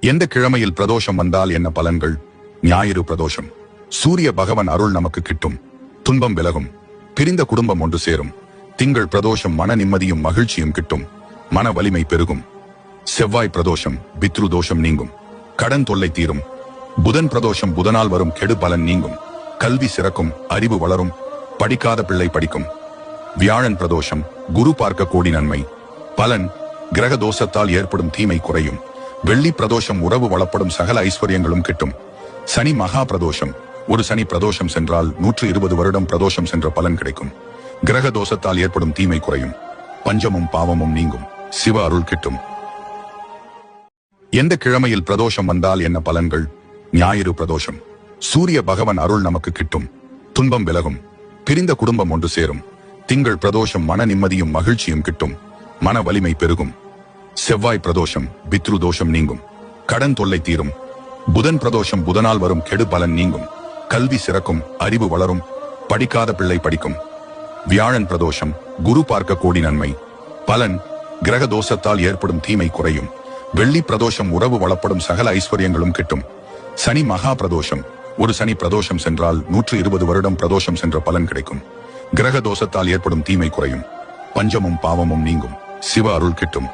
எந்த கிழமையில் பிரதோஷம் வந்தால் என்ன பலன்கள்? ஞாயிறு பிரதோஷம். சூரிய பகவான் அருள் நமக்கு கிட்டும். துன்பம் விலகும். பிரிந்த குடும்பம் ஒன்று சேரும். திங்கள் பிரதோஷம் மன நிம்மதியும் மகிழ்ச்சியும் கிட்டும். மன வலிமை பெருகும். செவ்வாய் பிரதோஷம் பித்ரு தோஷம் நீங்கும். கடன் தொல்லை தீரும். புதன் பிரதோஷம் புதனால் வரும் கெடு பலன் நீங்கும். கல்வி சிறக்கும். அறிவு வளரும். படிக்காத பிள்ளை படிக்கும். வியாழன் பிரதோஷம் குரு பார்க்க கோடி நன்மை. பலன் கிரக தோஷத்தால் ஏற்படும் தீமை குறையும். வெள்ளி பிரதோஷம் உறவு வளப்படும். சகல ஐஸ்வர்யங்களும் கிட்டும். சனி மகா பிரதோஷம். ஒரு சனி பிரதோஷம் சென்றால் 120 வருடம் பிரதோஷம் சென்ற பலன் கிடைக்கும். கிரக தோஷத்தால் ஏற்படும் தீமை குறையும். பஞ்சமும் பாவமும் நீங்கும். சிவ அருள் கிட்டும். எந்த கிழமையில் பிரதோஷம் வந்தால் என்ன பலன்கள்? ஞாயிறு பிரதோஷம். சூரிய பகவான் அருள் நமக்கு கிட்டும். துன்பம் விலகும். பிரிந்த குடும்பம் ஒன்று சேரும். திங்கள் பிரதோஷம் மன நிம்மதியும் மகிழ்ச்சியும் கிட்டும். மன வலிமை பெருகும். செவ்வாய் பிரதோஷம் பித்ரு தோஷம் நீங்கும். கடன் தொல்லை தீரும். புதன் பிரதோஷம் புதனால் வரும் கெடு பலன் நீங்கும். கல்வி சிறக்கும். அறிவு வளரும். படிக்காத பிள்ளை படிக்கும். வியாழன் பிரதோஷம் குரு பார்க்க கோடி நன்மை. பலன் கிரக தோஷத்தால் ஏற்படும் தீமை குறையும். வெள்ளி பிரதோஷம் உறவு வளப்படும். சகல ஐஸ்வர்யங்களும் கிட்டும். சனி மகா பிரதோஷம். ஒரு சனி பிரதோஷம் சென்றால் 120 வருடம் பிரதோஷம் சென்ற பலன் கிடைக்கும். கிரக தோஷத்தால் ஏற்படும் தீமை குறையும். பஞ்சமும் பாவமும் நீங்கும். சிவ அருள் கிட்டும்.